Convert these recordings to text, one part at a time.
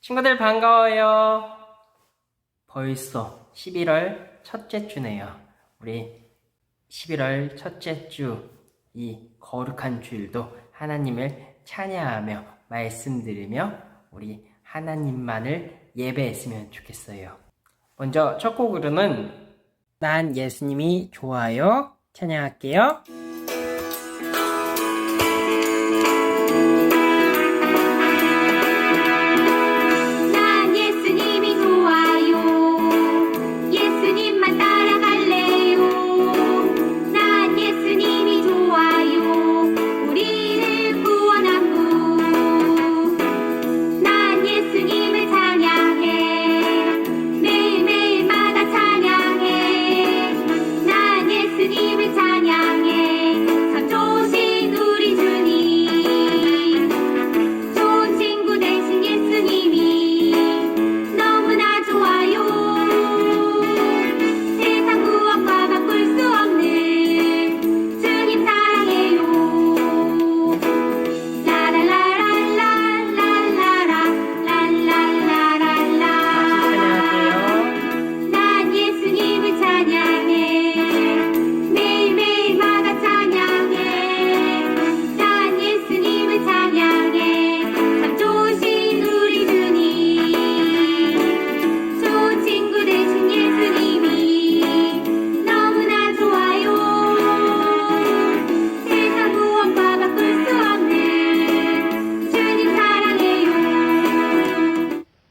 친구들 반가워요. 벌써 11월 첫째 주네요. 우리 11월 첫째 주, 이 거룩한 주일도 하나님을 찬양하며 말씀 들으며 우리 하나님만을 예배했으면 좋겠어요. 먼저 첫 곡으로는 난 예수님이 좋아요 찬양할게요.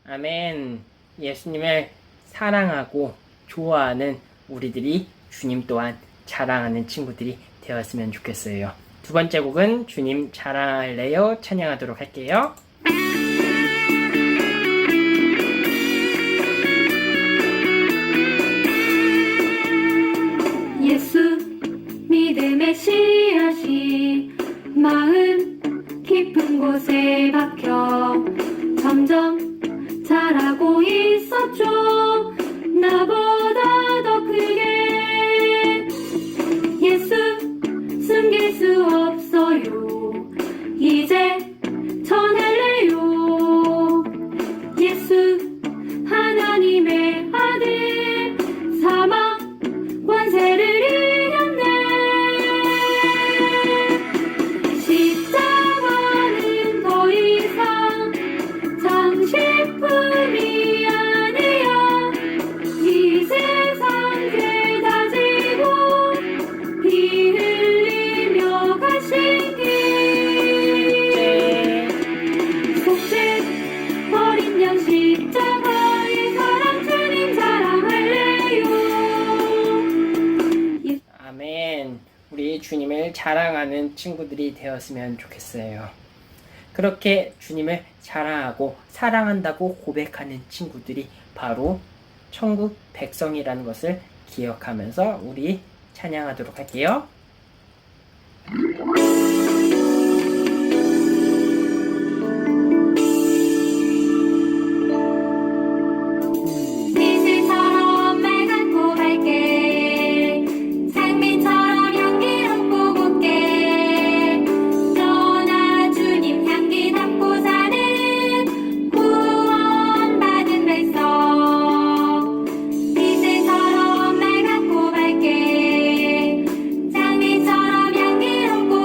아멘. 예수님을 사랑하고 좋아하는 우리들이 주님 또한 자랑하는 친구들이 되었으면 좋겠어요. 두 번째 곡은 주님 자랑할래요 찬양하도록 할게요. 예수 믿음의 씨앗이 마음 깊은 곳에 박혀 점점 자라고 있었죠. 나보다 더 크게 예수 숨길 수 없어요. 이제 전할래요. 예수 하나님의 아들 사망 권세를 이겼네. 십자가는 더 이상 장식품이 아니야. 이 세상 죄 다지고 피 흘리며 가신 길 속죄 버린 양 십자가의 사랑 주님 자랑할래요. 아멘. 우리 주님을 자랑하는 친구들이 되었으면 좋겠어요. 그렇게 주님을 자랑하고 사랑한다고 고백하는 친구들이 바로 천국 백성이라는 것을 기억하면서 우리 찬양하도록 할게요. 이슬처럼 맑고 밝게 장미처럼 향기롭고 곱게 떠나 주님 향기 담고 사는 구원받은 백성. 이슬처럼 맑고 밝게 장미처럼 향기롭고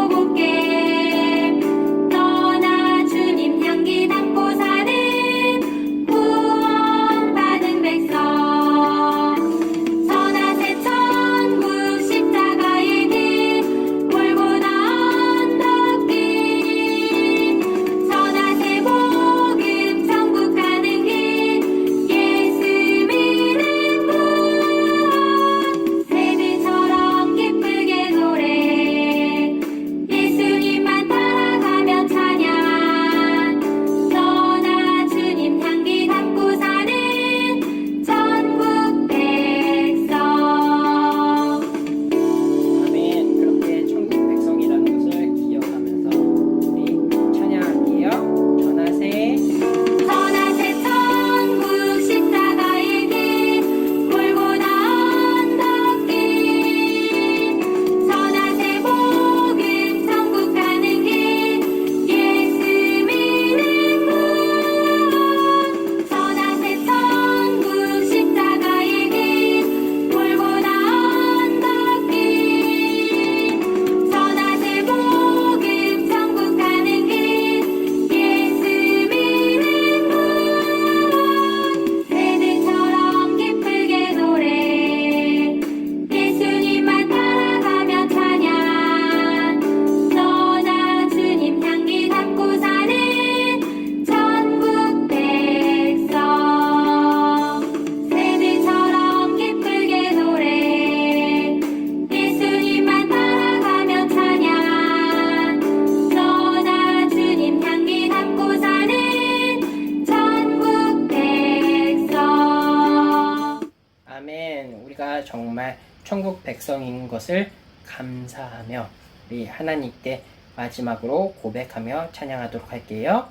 우리가 정말 천국 백성인 것을 감사하며 우리 하나님께 마지막으로 고백하며 찬양하도록 할게요.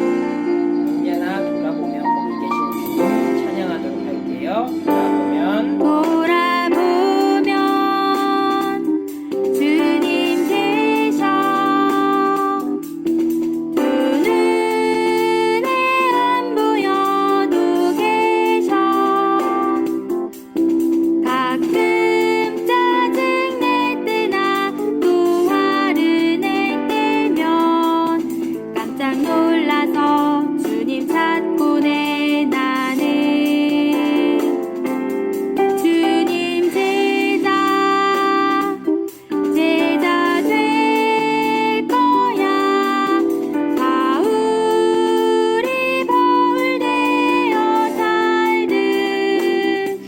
언제나 돌아보면 거기 계신 주님 찬양하도록 할게요. 돌아보면 주님 계셔 두 눈에 안 보여도 계셔 가끔 짜증낼 때나 또 화를 낼 때면 깜짝 놀라서 주님 찾고 내 나는 주님 제자 될 거야 바울이 바울 되어 살듯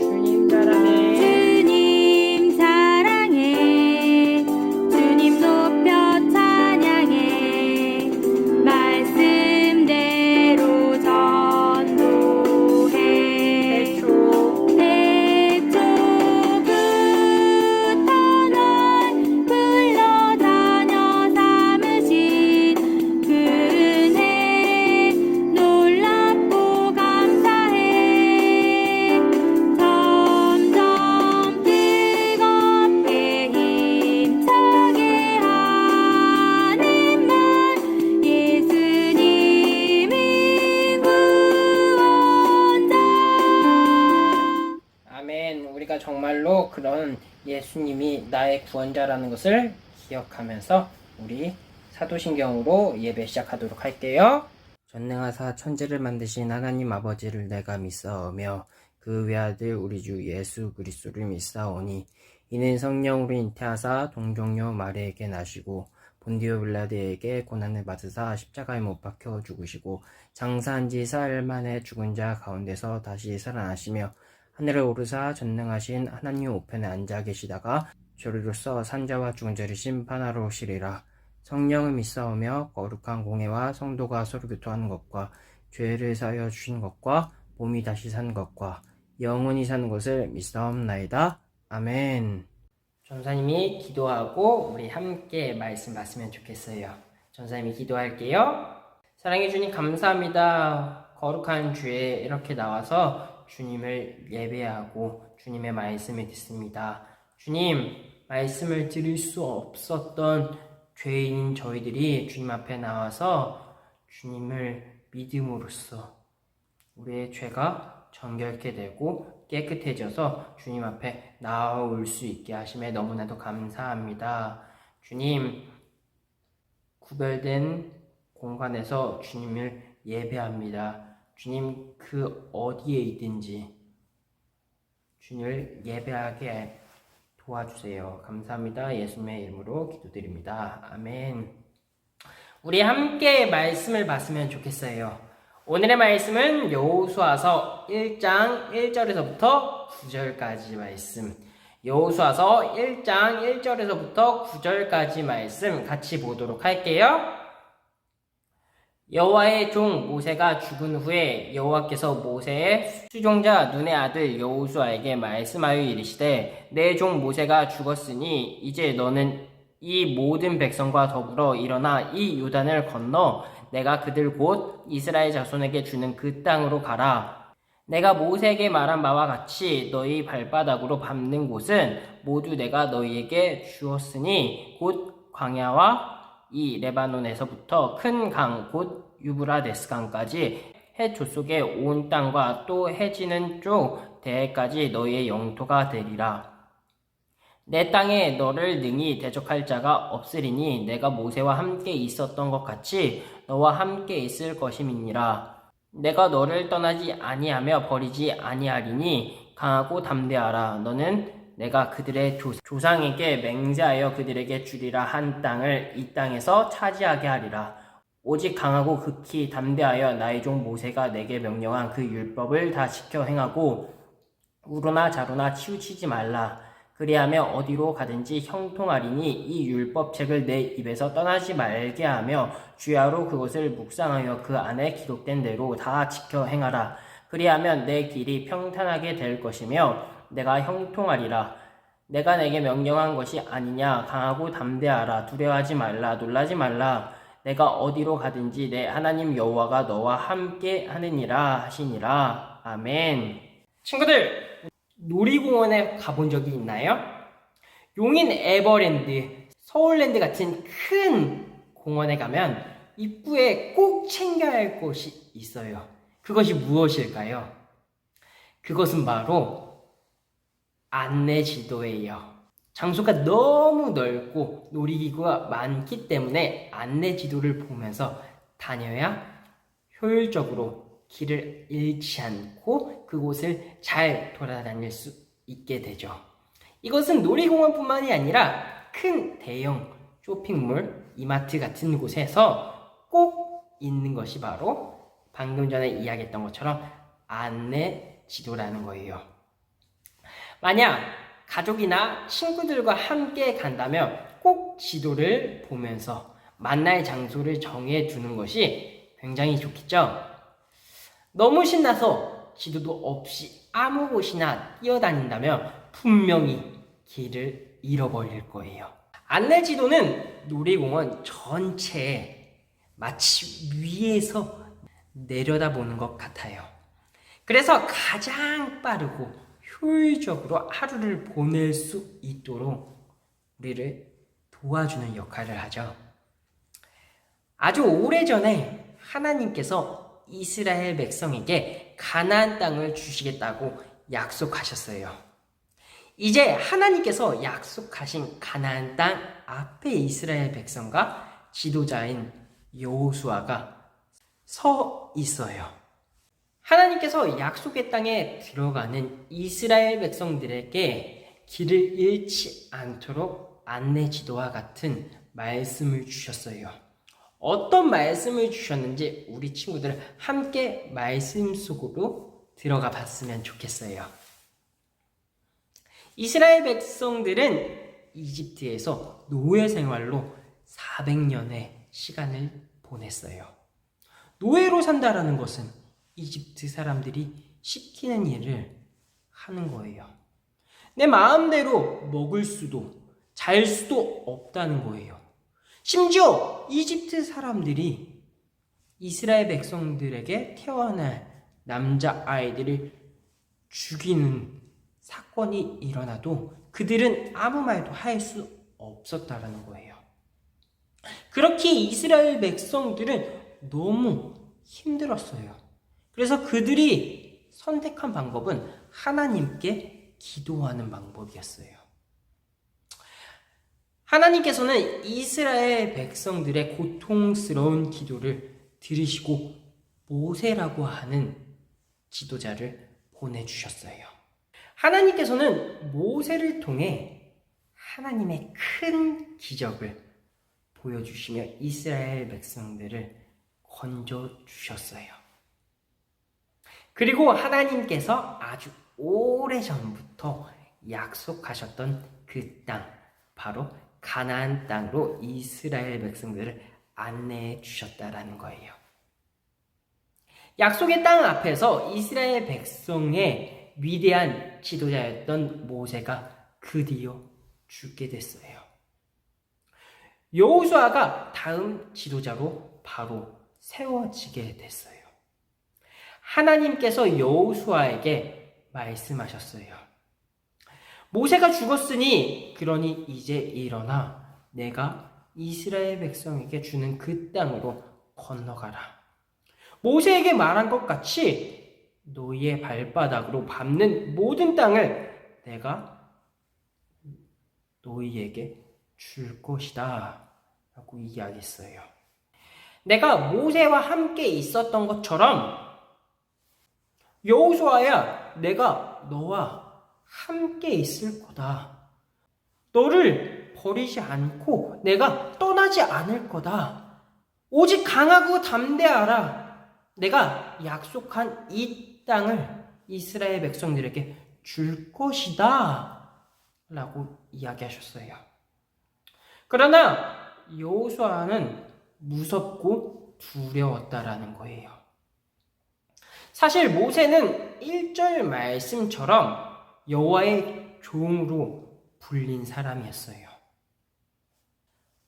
주님 사랑해. 주님 사랑해 주님 높여 찬양해 말씀대로 전도해 태초부터 널 불러다녀 삼으신 그 은혜 놀랍고 감사해 점점 뜨겁게 힘차게 하는 말 예수님이 구원자 아멘. 우리가 정말로 그런 예수님이 나의 구원자라는 것을 기억하면서 우리 사도신경으로 예배 시작하도록 할게요. 전능하사 천지를 만드신 하나님 아버지를 내가 믿사오며 그 외아들 우리 주 예수 그리스도를 믿사오니 이는 성령으로 잉태하사 동정녀 마리에게 나시고 본디오 빌라드에게 고난을 받으사 십자가에 못 박혀 죽으시고 장사한 지 사흘 만에 죽은 자 가운데서 다시 살아나시며 하늘에 오르사 전능하신 하나님 우편에 앉아 계시다가 저리로서 산자와 죽은 자를 심판하러 오시리라. 성령을 믿사오며 거룩한 공회와 성도가 서로 교통하는 것과 죄를 사하여 주신 것과 몸이 다시 사는 것과 영원히 사는 것을 믿사옵나이다. 아멘. 전사님이 기도하고 우리 함께 말씀 봤으면 좋겠어요. 전사님이 기도할게요. 사랑해 주님 감사합니다. 거룩한 주에 이렇게 나와서 주님을 예배하고 주님의 말씀을 듣습니다. 주님, 말씀을 들을 수 없었던 죄인 저희들이 주님 앞에 나와서 주님을 믿음으로써 우리의 죄가 정결케 되고 깨끗해져서 주님 앞에 나아올 수 있게 하심에 너무나도 감사합니다. 주님, 구별된 공간에서 주님을 예배합니다. 주님 그 어디에 있든지 주님을 예배하게 도와주세요. 감사합니다. 예수님의 이름으로 기도드립니다. 아멘. 우리 함께 말씀을 봤으면 좋겠어요. 오늘의 말씀은 여호수아서 1장 1절에서부터 9절까지 말씀. 여호수아서 1장 1절에서부터 9절까지 말씀 같이 보도록 할게요. 여호와의 종 모세가 죽은 후에 여호와께서 모세의 수종자 눈의 아들 여호수아에게 말씀하여 이르시되 내 종 모세가 죽었으니 이제 너는 이 모든 백성과 더불어 일어나 이 요단을 건너 내가 그들 곧 이스라엘 자손에게 주는 그 땅으로 가라. 내가 모세에게 말한 바와 같이 너희 발바닥으로 밟는 곳은 모두 내가 너희에게 주었으니 곧 광야와 이 레바논에서부터 큰 강 곧 유브라데스 강까지 해 조속의 온 땅과 또 해지는 쪽 대해까지 너희의 영토가 되리라. 내 땅에 너를 능히 대적할 자가 없으리니 내가 모세와 함께 있었던 것 같이 너와 함께 있을 것임이니라. 내가 너를 떠나지 아니하며 버리지 아니하리니 강하고 담대하라. 너는 내가 그들의 조상에게 맹세하여 그들에게 주리라 한 땅을 이 땅에서 차지하게 하리라. 오직 강하고 극히 담대하여 나의 종 모세가 내게 명령한 그 율법을 다 지켜 행하고 우로나 자로나 치우치지 말라. 그리하며 어디로 가든지 형통하리니 이 율법책을 내 입에서 떠나지 말게 하며 주야로 그것을 묵상하여 그 안에 기록된 대로 다 지켜 행하라. 그리하면 내 길이 평탄하게 될 것이며 내가 형통하리라. 내가 내게 명령한 것이 아니냐. 강하고 담대하라. 두려워하지 말라. 놀라지 말라. 내가 어디로 가든지 내 하나님 여호와가 너와 함께 하느니라 하시니라. 아멘. 친구들, 놀이공원에 가본 적이 있나요? 용인 에버랜드, 서울랜드 같은 큰 공원에 가면 입구에 꼭 챙겨야 할 것이 있어요. 그것이 무엇일까요? 그것은 바로 안내지도예요. 장소가 너무 넓고 놀이기구가 많기 때문에 안내지도를 보면서 다녀야 효율적으로 길을 잃지 않고 그곳을 잘 돌아다닐 수 있게 되죠. 이것은 놀이공원뿐만이 아니라 큰 대형 쇼핑몰, 이마트 같은 곳에서 꼭 있는 것이 바로 방금 전에 이야기했던 것처럼 안내지도라는 거예요. 만약 가족이나 친구들과 함께 간다면 꼭 지도를 보면서 만날 장소를 정해 두는 것이 굉장히 좋겠죠? 너무 신나서 지도도 없이 아무 곳이나 뛰어다닌다면 분명히 길을 잃어버릴 거예요. 안내지도는 놀이공원 전체에 마치 위에서 내려다보는 것 같아요. 그래서 가장 빠르고 효율적으로 하루를 보낼 수 있도록 우리를 도와주는 역할을 하죠. 아주 오래전에 하나님께서 이스라엘 백성에게 가나안 땅을 주시겠다고 약속하셨어요. 이제 하나님께서 약속하신 가나안 땅 앞에 이스라엘 백성과 지도자인 여호수아가 서 있어요. 하나님께서 약속의 땅에 들어가는 이스라엘 백성들에게 길을 잃지 않도록 안내 지도와 같은 말씀을 주셨어요. 어떤 말씀을 주셨는지 우리 친구들 함께 말씀 속으로 들어가 봤으면 좋겠어요. 이스라엘 백성들은 이집트에서 노예 생활로 400년의 시간을 보냈어요. 노예로 산다라는 것은 이집트 사람들이 시키는 일을 하는 거예요. 내 마음대로 먹을 수도 잘 수도 없다는 거예요. 심지어 이집트 사람들이 이스라엘 백성들에게 태어날 남자아이들을 죽이는 사건이 일어나도 그들은 아무 말도 할 수 없었다라는 거예요. 그렇게 이스라엘 백성들은 너무 힘들었어요. 그래서 그들이 선택한 방법은 하나님께 기도하는 방법이었어요. 하나님께서는 이스라엘 백성들의 고통스러운 기도를 들으시고 모세라고 하는 지도자를 보내주셨어요. 하나님께서는 모세를 통해 하나님의 큰 기적을 보여주시며 이스라엘 백성들을 건져주셨어요. 그리고 하나님께서 아주 오래전부터 약속하셨던 그 땅, 바로 가나안 땅으로 이스라엘 백성들을 안내해 주셨다라는 거예요. 약속의 땅 앞에서 이스라엘 백성의 위대한 지도자였던 모세가 드디어 죽게 됐어요. 여호수아가 다음 지도자로 바로 세워지게 됐어요. 하나님께서 여호수아에게 말씀하셨어요. 모세가 죽었으니 그러니 이제 일어나 내가 이스라엘 백성에게 주는 그 땅으로 건너가라. 모세에게 말한 것 같이 너희의 발바닥으로 밟는 모든 땅을 내가 너희에게 줄 것이다 라고 이야기했어요. 내가 모세와 함께 있었던 것처럼 여호수아야, 내가 너와 함께 있을 거다. 너를 버리지 않고 내가 떠나지 않을 거다. 오직 강하고 담대하라. 내가 약속한 이 땅을 이스라엘 백성들에게 줄 것이다 라고 이야기하셨어요. 그러나 여호수아는 무섭고 두려웠다라는 거예요. 사실 모세는 1절 말씀처럼 여호와의 종으로 불린 사람이었어요.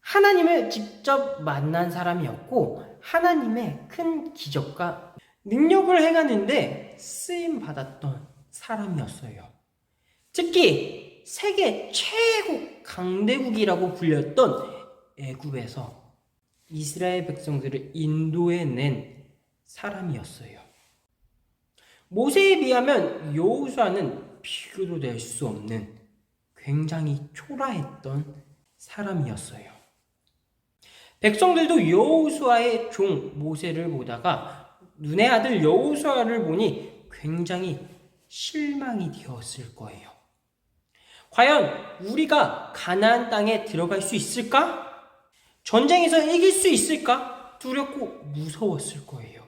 하나님을 직접 만난 사람이었고 하나님의 큰 기적과 능력을 행하는데 쓰임 받았던 사람이었어요. 특히 세계 최고 강대국이라고 불렸던 애굽에서 이스라엘 백성들을 인도해낸 사람이었어요. 모세에 비하면 여호수아는 비교도 될 수 없는 굉장히 초라했던 사람이었어요. 백성들도 여호수아의 종 모세를 보다가 눈의 아들 여호수아를 보니 굉장히 실망이 되었을 거예요. 과연 우리가 가나안 땅에 들어갈 수 있을까? 전쟁에서 이길 수 있을까? 두렵고 무서웠을 거예요.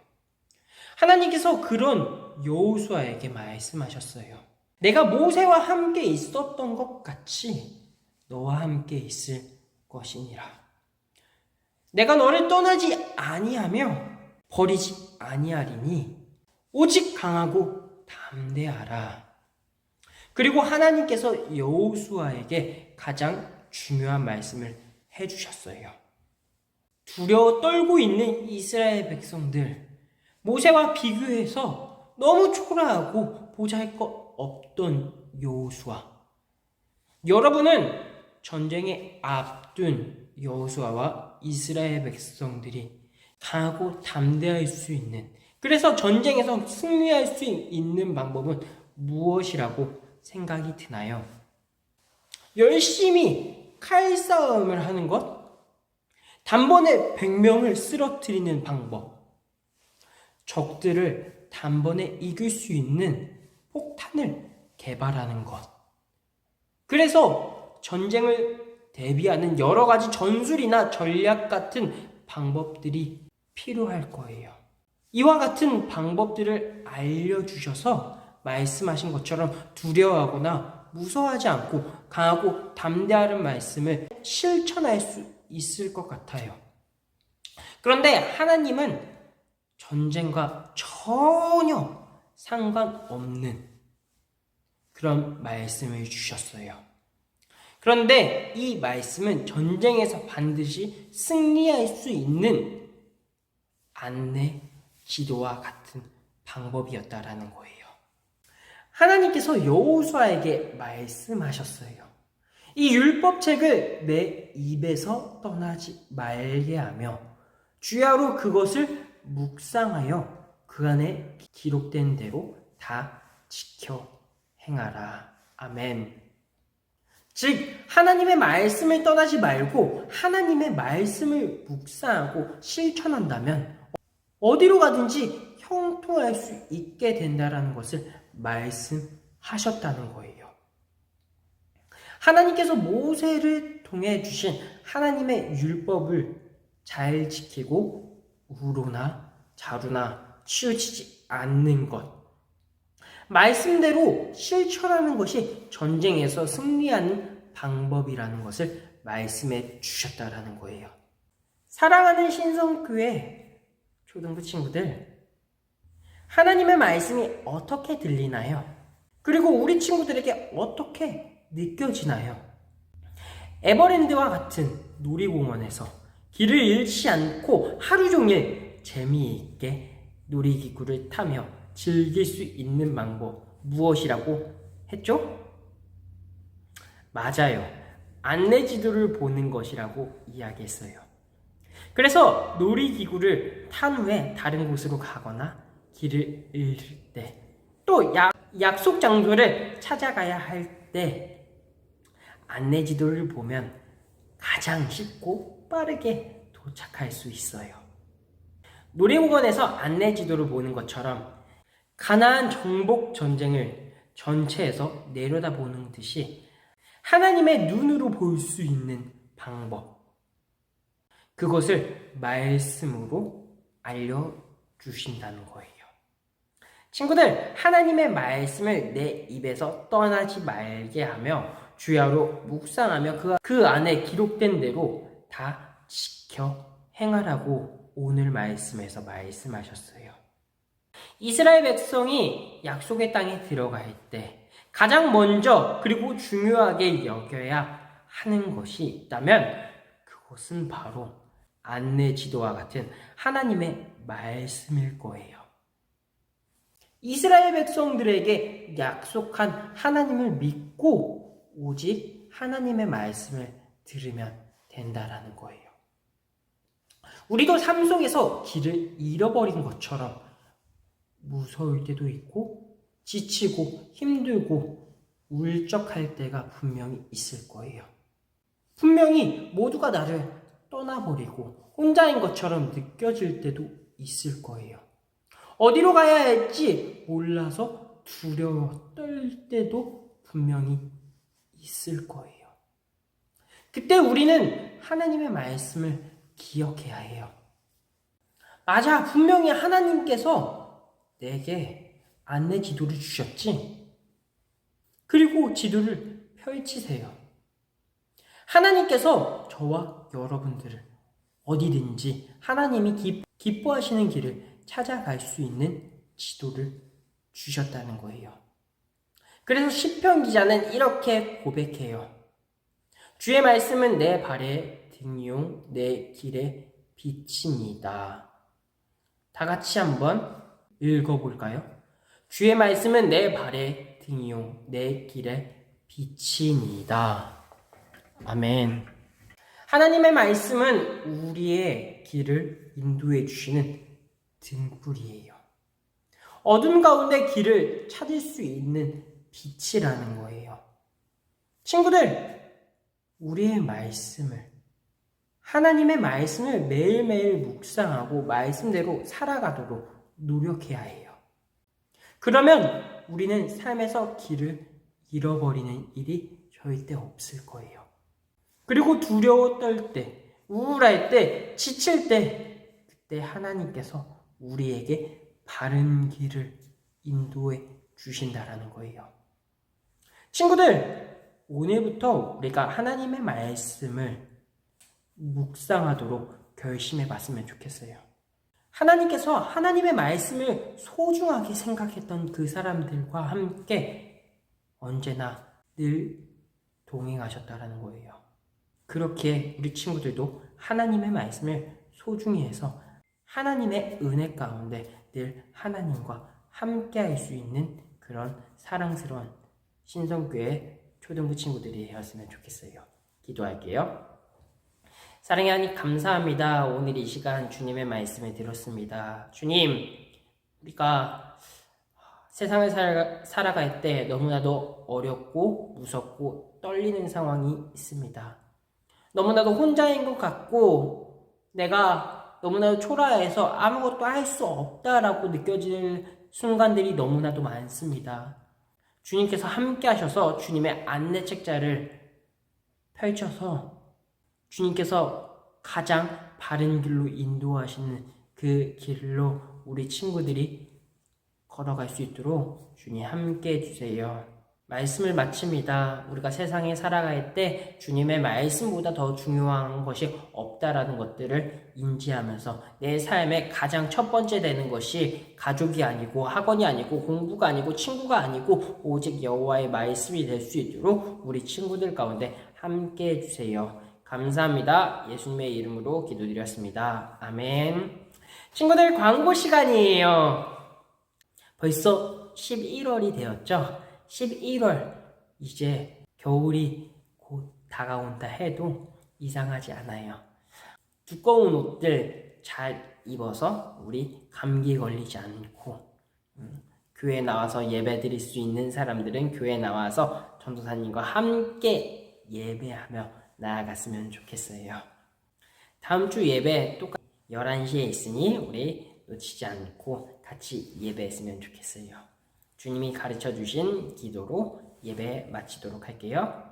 하나님께서 그런 여호수아에게 말씀하셨어요. 내가 모세와 함께 있었던 것 같이 너와 함께 있을 것이니라. 내가 너를 떠나지 아니하며 버리지 아니하리니 오직 강하고 담대하라. 그리고 하나님께서 여호수아에게 가장 중요한 말씀을 해주셨어요. 두려워 떨고 있는 이스라엘 백성들, 모세와 비교해서 너무 초라하고 보잘것 없던 여호수아. 여러분은 전쟁에 앞둔 여호수아와 이스라엘 백성들이 강하고 담대할 수 있는, 그래서 전쟁에서 승리할 수 있는 방법은 무엇이라고 생각이 드나요? 열심히 칼싸움을 하는 것? 단번에 100명을 쓰러뜨리는 방법? 적들을 단번에 이길 수 있는 폭탄을 개발하는 것? 그래서 전쟁을 대비하는 여러 가지 전술이나 전략 같은 방법들이 필요할 거예요. 이와 같은 방법들을 알려주셔서 말씀하신 것처럼 두려워하거나 무서워하지 않고 강하고 담대하는 말씀을 실천할 수 있을 것 같아요. 그런데 하나님은 전쟁과 전혀 상관없는 그런 말씀을 주셨어요. 그런데 이 말씀은 전쟁에서 반드시 승리할 수 있는 안내, 지도와 같은 방법이었다라는 거예요. 하나님께서 여호수아에게 말씀하셨어요. 이 율법책을 내 입에서 떠나지 말게 하며 주야로 그것을 묵상하여 그 안에 기록된 대로 다 지켜 행하라. 아멘. 즉 하나님의 말씀을 떠나지 말고 하나님의 말씀을 묵상하고 실천한다면 어디로 가든지 형통할 수 있게 된다라는 것을 말씀하셨다는 거예요. 하나님께서 모세를 통해 주신 하나님의 율법을 잘 지키고 우로나 자루나 치우치지 않는 것, 말씀대로 실천하는 것이 전쟁에서 승리하는 방법이라는 것을 말씀해 주셨다라는 거예요. 사랑하는 신성교회 초등부 친구들, 하나님의 말씀이 어떻게 들리나요? 그리고 우리 친구들에게 어떻게 느껴지나요? 에버랜드와 같은 놀이공원에서 길을 잃지 않고 하루 종일 재미있게 놀이기구를 타며 즐길 수 있는 방법 무엇이라고 했죠? 맞아요. 안내지도를 보는 것이라고 이야기했어요. 그래서 놀이기구를 탄 후에 다른 곳으로 가거나 길을 잃을 때, 또 약속 장소를 찾아가야 할 때 안내지도를 보면 가장 쉽고 빠르게 도착할 수 있어요. 놀이공원에서 안내지도를 보는 것처럼 가나안 정복 전쟁을 전체에서 내려다보는 듯이 하나님의 눈으로 볼 수 있는 방법, 그것을 말씀으로 알려주신다는 거예요. 친구들, 하나님의 말씀을 내 입에서 떠나지 말게 하며 주야로 묵상하며 그 안에 기록된 대로 다 지켜 행하라고 오늘 말씀에서 말씀하셨어요. 이스라엘 백성이 약속의 땅에 들어갈 때 가장 먼저 그리고 중요하게 여겨야 하는 것이 있다면 그것은 바로 안내 지도와 같은 하나님의 말씀일 거예요. 이스라엘 백성들에게 약속한 하나님을 믿고 오직 하나님의 말씀을 들으면 된다라는 거예요. 우리도 삶 속에서 길을 잃어버린 것처럼 무서울 때도 있고 지치고 힘들고 울적할 때가 분명히 있을 거예요. 분명히 모두가 나를 떠나버리고 혼자인 것처럼 느껴질 때도 있을 거예요. 어디로 가야 할지 몰라서 두려워 떨 때도 분명히 있을 거예요. 그때 우리는 하나님의 말씀을 기억해야 해요. 맞아, 분명히 하나님께서 내게 안내 지도를 주셨지? 그리고 지도를 펼치세요. 하나님께서 저와 여러분들을 어디든지 하나님이 기뻐하시는 길을 찾아갈 수 있는 지도를 주셨다는 거예요. 그래서 시편 기자는 이렇게 고백해요. 주의 말씀은 내 발의 등이요 내 길의 빛입니다. 다 같이 한번 읽어볼까요? 주의 말씀은 내 발의 등이요 내 길의 빛입니다. 아멘. 하나님의 말씀은 우리의 길을 인도해 주시는 등불이에요. 어둠 가운데 길을 찾을 수 있는 빛이라는 거예요. 친구들, 우리의 말씀을, 하나님의 말씀을 매일매일 묵상하고 말씀대로 살아가도록 노력해야 해요. 그러면 우리는 삶에서 길을 잃어버리는 일이 절대 없을 거예요. 그리고 두려워 떨 때, 우울할 때, 지칠 때, 그때 하나님께서 우리에게 바른 길을 인도해 주신다라는 거예요. 친구들, 오늘부터 우리가 하나님의 말씀을 묵상하도록 결심해 봤으면 좋겠어요. 하나님께서 하나님의 말씀을 소중하게 생각했던 그 사람들과 함께 언제나 늘 동행하셨다라는 거예요. 그렇게 우리 친구들도 하나님의 말씀을 소중히 해서 하나님의 은혜 가운데 늘 하나님과 함께 할 수 있는 그런 사랑스러운 신성교회 초등부 친구들이 되었으면 좋겠어요. 기도할게요. 사랑의 하나님 감사합니다. 오늘 이 시간 주님의 말씀을 들었습니다. 주님, 우리가 세상을 살아갈 때 너무나도 어렵고 무섭고 떨리는 상황이 있습니다. 너무나도 혼자인 것 같고 내가 너무나도 초라해서 아무것도 할 수 없다라고 느껴지는 순간들이 너무나도 많습니다. 주님께서 함께 하셔서 주님의 안내 책자를 펼쳐서 주님께서 가장 바른 길로 인도하시는 그 길로 우리 친구들이 걸어갈 수 있도록 주님 함께 해주세요. 말씀을 마칩니다. 우리가 세상에 살아갈 때 주님의 말씀보다 더 중요한 것이 없다라는 것들을 인지하면서 내 삶의 가장 첫 번째 되는 것이 가족이 아니고 학원이 아니고 공부가 아니고 친구가 아니고 오직 여호와의 말씀이 될 수 있도록 우리 친구들 가운데 함께 해주세요. 감사합니다. 예수님의 이름으로 기도드렸습니다. 아멘. 친구들, 광고 시간이에요. 벌써 11월이 되었죠? 11월, 이제 겨울이 곧 다가온다 해도 이상하지 않아요. 두꺼운 옷들 잘 입어서 우리 감기 걸리지 않고 교회에 나와서 예배 드릴 수 있는 사람들은 교회에 나와서 전도사님과 함께 예배하며 나아갔으면 좋겠어요. 다음 주 예배 똑같이 11시에 있으니 우리 놓치지 않고 같이 예배했으면 좋겠어요. 주님이 가르쳐 주신 기도로 예배 마치도록 할게요.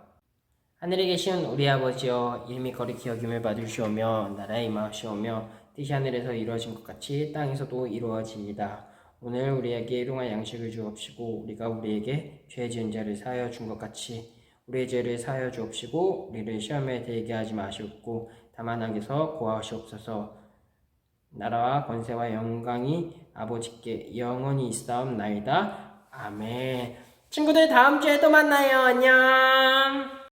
하늘에 계신 우리 아버지여, 이름이 거룩히 여김을 받으시오며 나라의 임하시오며 뜻이 하늘에서 이루어진 것 같이 땅에서도 이루어지이다. 오늘 우리에게 일용할 양식을 주옵시고 우리가 우리에게 죄 지은 자를 사하여 준 것 같이 우리의 죄를 사하여 주옵시고 우리를 시험에 들게 하지 마시옵고 다만 악에서 구하시옵소서. 나라와 권세와 영광이 아버지께 영원히 있사옵나이다. 아멘. 친구들 다음 주에 또 만나요. 안녕.